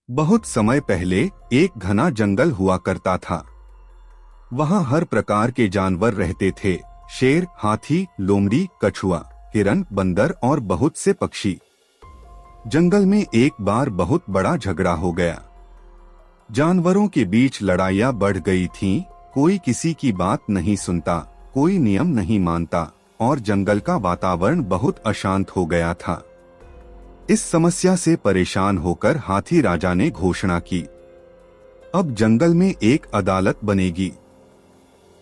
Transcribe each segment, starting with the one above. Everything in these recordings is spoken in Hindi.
बहुत समय पहले एक घना जंगल हुआ करता था। वहाँ हर प्रकार के जानवर रहते थे। शेर, हाथी, लोमड़ी, कछुआ, हिरन, बंदर और बहुत से पक्षी। जंगल में एक बार बहुत बड़ा झगड़ा हो गया। जानवरों के बीच लड़ाइयाँ बढ़ गई थीं। कोई किसी की बात नहीं सुनता, कोई नियम नहीं मानता और जंगल का वातावरण बहुत अशांत हो गया था। इस समस्या से परेशान होकर हाथी राजा ने घोषणा की, अब जंगल में एक अदालत बनेगी।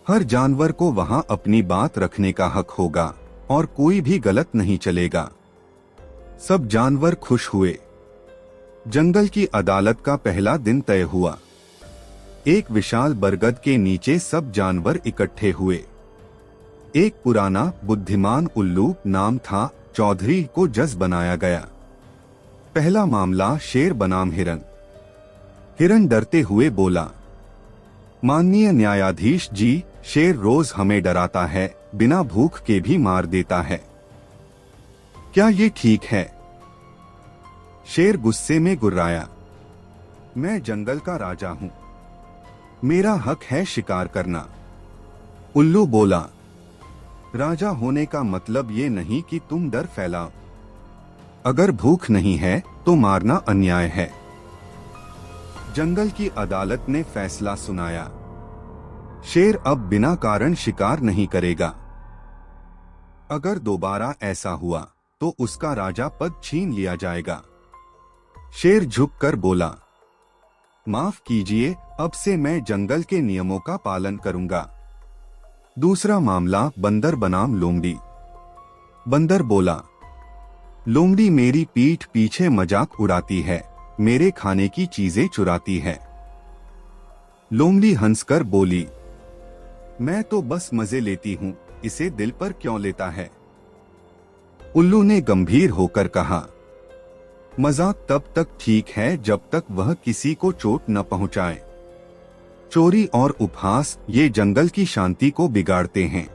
हर जानवर को वहां अपनी बात रखने का हक होगा और कोई भी गलत नहीं चलेगा। सब जानवर खुश हुए। जंगल की अदालत का पहला दिन तय हुआ। एक विशाल बरगद के नीचे सब जानवर इकट्ठे हुए। एक पुराना बुद्धिमान उल्लू नाम था, चौधरी को जज बनाया गया। पहला मामला शेर बनाम हिरन। हिरन डरते हुए बोला, माननीय न्यायाधीश जी, शेर रोज हमें डराता है, बिना भूख के भी मार देता है। क्या ये ठीक है? शेर गुस्से में गुर्राया, मैं जंगल का राजा हूं, मेरा हक है शिकार करना। उल्लू बोला, राजा होने का मतलब ये नहीं कि तुम डर फैलाओ। अगर भूख नहीं है तो मारना अन्याय है। जंगल की अदालत ने फैसला सुनाया, शेर अब बिना कारण शिकार नहीं करेगा। अगर दोबारा ऐसा हुआ तो उसका राजा पद छीन लिया जाएगा। शेर झुककर बोला, माफ कीजिए, अब से मैं जंगल के नियमों का पालन करूंगा। दूसरा मामला बंदर बनाम लोमड़ी। बंदर बोला, लोमड़ी मेरी पीठ पीछे मजाक उड़ाती है, मेरे खाने की चीजें चुराती है। लोमड़ी हंसकर बोली, मैं तो बस मजे लेती हूँ, इसे दिल पर क्यों लेता है? उल्लू ने गंभीर होकर कहा, मजाक तब तक ठीक है जब तक वह किसी को चोट न पहुंचाए। चोरी और उपहास ये जंगल की शांति को बिगाड़ते हैं।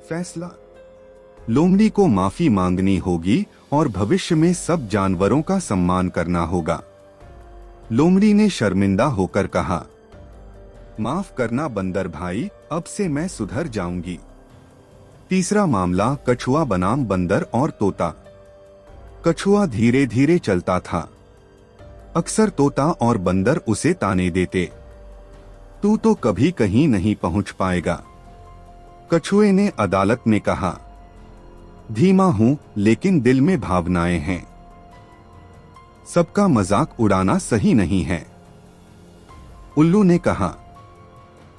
फैसला, लोमड़ी को माफी मांगनी होगी और भविष्य में सब जानवरों का सम्मान करना होगा। लोमड़ी ने शर्मिंदा होकर कहा, माफ करना बंदर भाई, अब से मैं सुधर जाऊंगी। तीसरा मामला कछुआ बनाम बंदर और तोता। कछुआ धीरे धीरे चलता था। अक्सर तोता और बंदर उसे ताने देते, तू तो कभी कहीं नहीं पहुंच पाएगा। कछुए ने अदालत में कहा, धीमा हूं लेकिन दिल में भावनाएं हैं। सबका मजाक उड़ाना सही नहीं है। उल्लू ने कहा,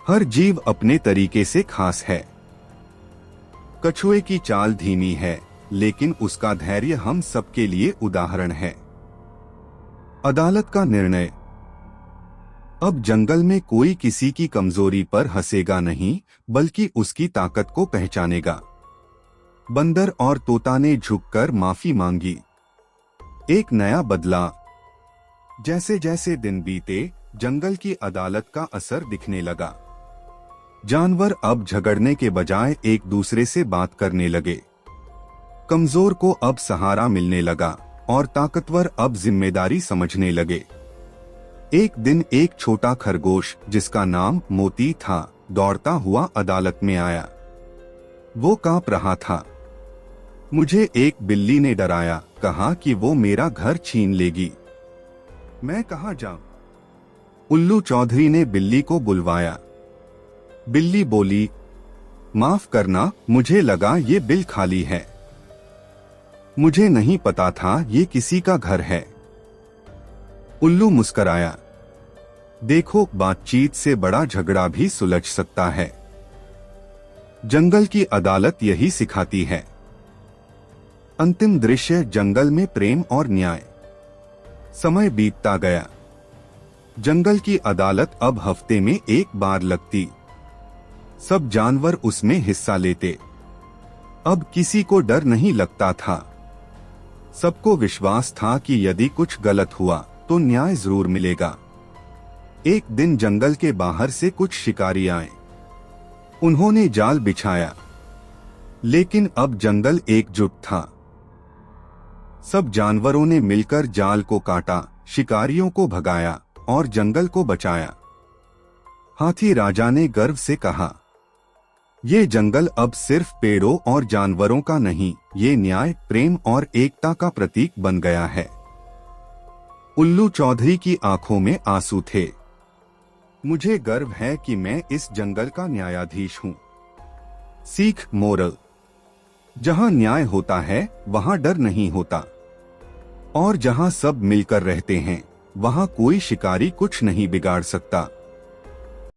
हर जीव अपने तरीके से खास है। कछुए की चाल धीमी है लेकिन उसका धैर्य हम सबके लिए उदाहरण है। अदालत का निर्णय, अब जंगल में कोई किसी की कमजोरी पर हंसेगा नहीं बल्कि उसकी ताकत को पहचानेगा। बंदर और तोता ने झुककर माफी मांगी। एक नया बदला। जैसे जैसे दिन बीते, जंगल की अदालत का असर दिखने लगा। जानवर अब झगड़ने के बजाय एक दूसरे से बात करने लगे। कमजोर को अब सहारा मिलने लगा और ताकतवर अब जिम्मेदारी समझने लगे। एक दिन एक छोटा खरगोश जिसका नाम मोती था, दौड़ता हुआ अदालत में आया। वो कांप रहा था। मुझे एक बिल्ली ने डराया, कहा कि वो मेरा घर छीन लेगी। मैं कहाँ जाऊं? उल्लू चौधरी ने बिल्ली को बुलवाया। बिल्ली बोली, माफ करना, मुझे लगा ये बिल खाली है। मुझे नहीं पता था ये किसी का घर है। उल्लू मुस्कराया, देखो, बातचीत से बड़ा झगड़ा भी सुलझ सकता है। जंगल की अदालत यही सिखाती है। अंतिम दृश्य, जंगल में प्रेम और न्याय। समय बीतता गया। जंगल की अदालत अब हफ्ते में एक बार लगती। सब जानवर उसमें हिस्सा लेते। अब किसी को डर नहीं लगता था। सबको विश्वास था कि यदि कुछ गलत हुआ तो न्याय जरूर मिलेगा। एक दिन जंगल के बाहर से कुछ शिकारी आए। उन्होंने जाल बिछाया, लेकिन अब जंगल एकजुट था। सब जानवरों ने मिलकर जाल को काटा, शिकारियों को भगाया और जंगल को बचाया। हाथी राजा ने गर्व से कहा, ये जंगल अब सिर्फ पेड़ों और जानवरों का नहीं, ये न्याय, प्रेम और एकता का प्रतीक बन गया है। उल्लू चौधरी की आंखों में आंसू थे। मुझे गर्व है कि मैं इस जंगल का न्यायाधीश हूँ। सीख, मोरल: जहाँ न्याय होता है वहाँ डर नहीं होता, और जहाँ सब मिलकर रहते हैं वहाँ कोई शिकारी कुछ नहीं बिगाड़ सकता।